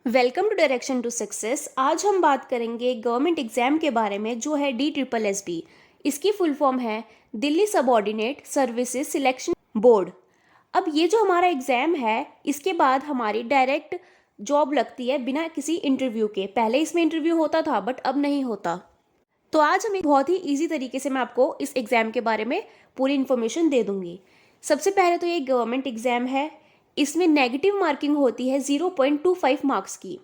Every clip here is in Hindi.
Welcome to direction to success. आज हम बात करेंगे गवर्नमेंट एग्जाम के बारे में जो है DSSB। इसकी फुल फॉर्म है Delhi subordinate services selection board. अब ये जो हमारा एग्ज़ाम है इसके बाद हमारी डायरेक्ट जॉब लगती है बिना किसी इंटरव्यू के। पहले इसमें इंटरव्यू होता था बट अब नहीं होता। तो आज हम एक बहुत ही ईजी तरीके से मैं आपको इस एग्ज़ाम के बारे में पूरी इन्फॉर्मेशन दे दूंगी। सबसे पहले तो ये गवर्नमेंट एग्ज़ाम है। इसमें नेगेटिव मार्किंग होती है 0.25 मार्क्स की।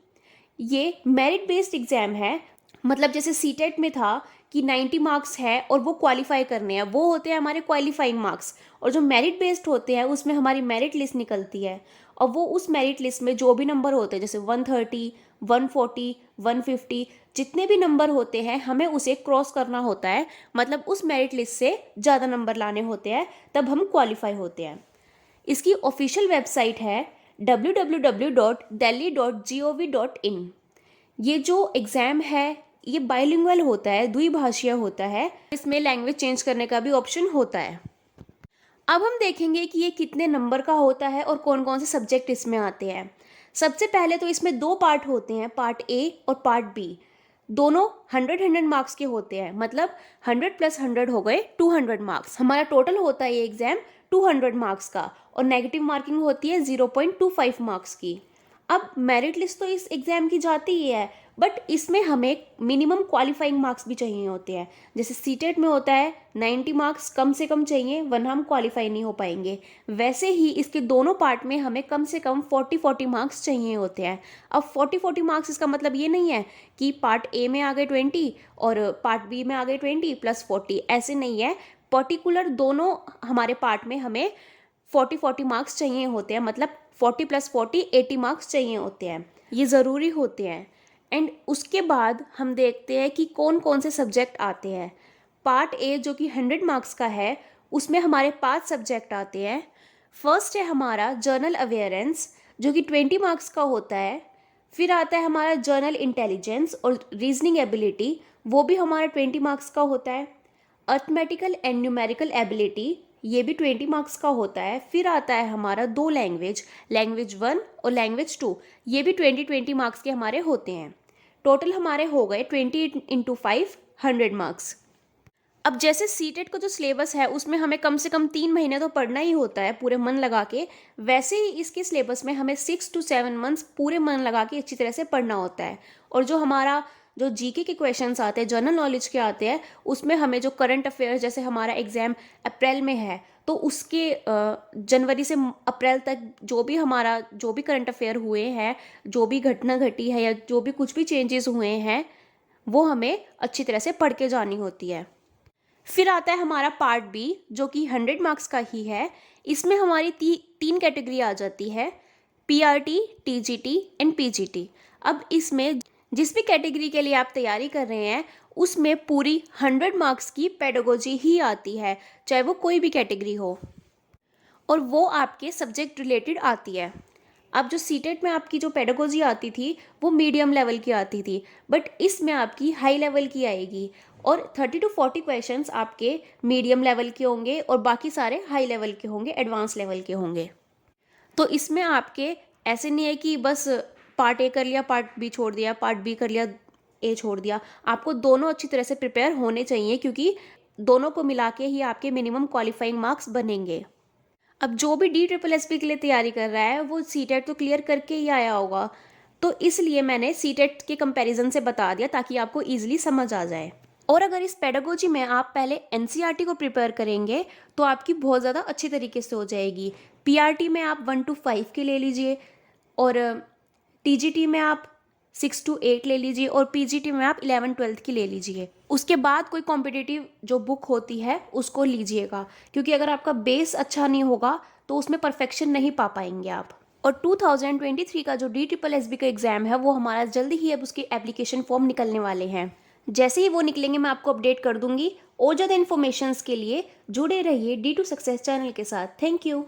ये मेरिट बेस्ड एग्ज़ाम है। मतलब जैसे सीटेट में था कि 90 मार्क्स है और वो क्वालिफाई करने हैं, वो होते हैं हमारे क्वालिफाइंग मार्क्स। और जो मेरिट बेस्ड होते हैं उसमें हमारी मेरिट लिस्ट निकलती है और वो उस मेरिट लिस्ट में जो भी नंबर होते हैं जैसे 130, 140, 150 जितने भी नंबर होते हैं हमें उसे क्रॉस करना होता है। मतलब उस मेरिट लिस्ट से ज़्यादा नंबर लाने होते हैं, तब हम क्वालिफाई होते हैं। इसकी ऑफिशियल वेबसाइट है www.delhi.gov.in। ये जो एग्ज़ाम है ये बाइलिंगुअल होता है, द्विभाषीय होता है। इसमें लैंग्वेज चेंज करने का भी ऑप्शन होता है। अब हम देखेंगे कि ये कितने नंबर का होता है और कौन कौन से सब्जेक्ट इसमें आते हैं। सबसे पहले तो इसमें दो पार्ट होते हैं, पार्ट ए और पार्ट बी। दोनों 100 मार्क्स के होते हैं। मतलब 100 + 100 हो गए 200 मार्क्स। हमारा टोटल होता है ये एग्ज़ाम 200 मार्क्स का और नेगेटिव मार्किंग होती है 0.25 मार्क्स की। अब मेरिट लिस्ट तो इस एग्ज़ाम की जाती ही है बट इसमें हमें मिनिमम क्वालिफाइंग मार्क्स भी चाहिए होते हैं। जैसे सीटेट में होता है 90 मार्क्स कम से कम चाहिए वरना हम क्वालिफाई नहीं हो पाएंगे। वैसे ही इसके दोनों पार्ट में हमें कम से कम 40 मार्क्स चाहिए होते हैं। अब 40 मार्क्स इसका मतलब ये नहीं है कि पार्ट ए में आ गए 20 और पार्ट बी में आ गए 20 + 40, ऐसे नहीं है। पर्टिकुलर दोनों हमारे पार्ट में हमें 40 मार्क्स चाहिए होते हैं। मतलब 40 + 40 80 मार्क्स चाहिए होते हैं, ये ज़रूरी होते हैं। एंड उसके बाद हम देखते हैं कि कौन कौन से सब्जेक्ट आते हैं। पार्ट ए जो कि 100 मार्क्स का है उसमें हमारे 5 सब्जेक्ट आते हैं। फर्स्ट है हमारा जर्नल अवेयरेंस जो कि 20 मार्क्स का होता है। फिर आता है हमारा जर्नल इंटेलिजेंस और रीजनिंग एबिलिटी, वो भी हमारा 20 मार्क्स का होता है। अर्थमेटिकल एंड न्यूमेरिकल एबिलिटी, ये भी 20 मार्क्स का होता है। फिर आता है हमारा दो लैंग्वेज 1 और लैंग्वेज 2, ये भी 20 मार्क्स के हमारे होते हैं। टोटल हमारे हो गए 20 × 5 100 मार्क्स। अब जैसे सीटेट का जो सिलेबस है उसमें हमें कम से कम 3 महीने तो पढ़ना ही होता है पूरे मन लगा के, वैसे ही इसके सिलेबस में हमें 6 to 7 मंथ्स पूरे मन लगा के अच्छी तरह से पढ़ना होता है। और जो हमारा जो जीके के क्वेश्चंस आते हैं, जनरल नॉलेज के आते हैं, उसमें हमें जो करंट अफेयर्स, जैसे हमारा एग्ज़ाम अप्रैल में है तो उसके जनवरी से अप्रैल तक जो भी करंट अफेयर हुए हैं, जो भी घटना घटी है या जो भी कुछ भी चेंजेस हुए हैं वो हमें अच्छी तरह से पढ़ के जानी होती है। फिर आता है हमारा पार्ट बी जो कि 100 मार्क्स का ही है। इसमें हमारी तीन कैटेगरी आ जाती है, PRT, TGT एंड PGT। अब इसमें जिस भी कैटेगरी के लिए आप तैयारी कर रहे हैं उसमें पूरी 100 मार्क्स की पेडागोजी ही आती है, चाहे वो कोई भी कैटेगरी हो, और वो आपके सब्जेक्ट रिलेटेड आती है। अब जो सीटेट में आपकी जो पेडागोजी आती थी वो मीडियम लेवल की आती थी, बट इसमें आपकी हाई लेवल की आएगी और 30 to 40 क्वेश्चंस आपके मीडियम लेवल के होंगे और बाकी सारे हाई लेवल के होंगे, एडवांस लेवल के होंगे। तो इसमें आपके ऐसे नहीं है कि बस पार्ट ए कर लिया पार्ट बी छोड़ दिया, पार्ट बी कर लिया ए छोड़ दिया। आपको दोनों अच्छी तरह से प्रिपेयर होने चाहिए क्योंकि दोनों को मिला के ही आपके मिनिमम क्वालिफाइंग मार्क्स बनेंगे। अब जो भी DSSB के लिए तैयारी कर रहा है वो सीटेट तो क्लियर करके ही आया होगा, तो इसलिए मैंने सीटेट के कंपैरिजन से बता दिया ताकि आपको ईजिली समझ आ जाए। और अगर इस पेडागोजी में आप पहले NCERT को प्रिपेयर करेंगे तो आपकी बहुत ज़्यादा अच्छी तरीके से हो जाएगी। PRT में आप 1 to 5 के ले लीजिए और TGT में आप 6 to 8 ले लीजिए और PGT में आप 11-12 की ले लीजिए। उसके बाद कोई कॉम्पिटिटिव जो बुक होती है उसको लीजिएगा, क्योंकि अगर आपका बेस अच्छा नहीं होगा तो उसमें परफेक्शन नहीं पा पाएंगे आप। और 2023 का जो DSSB का एग्ज़ाम है वो हमारा जल्दी ही अब उसके एप्लीकेशन फॉर्म निकलने वाले हैं। जैसे ही वो निकलेंगे मैं आपको अपडेट कर दूंगी। और ज़्यादा इन्फॉर्मेशंस के लिए जुड़े रहिए D2 सक्सेस चैनल के साथ। Thank you.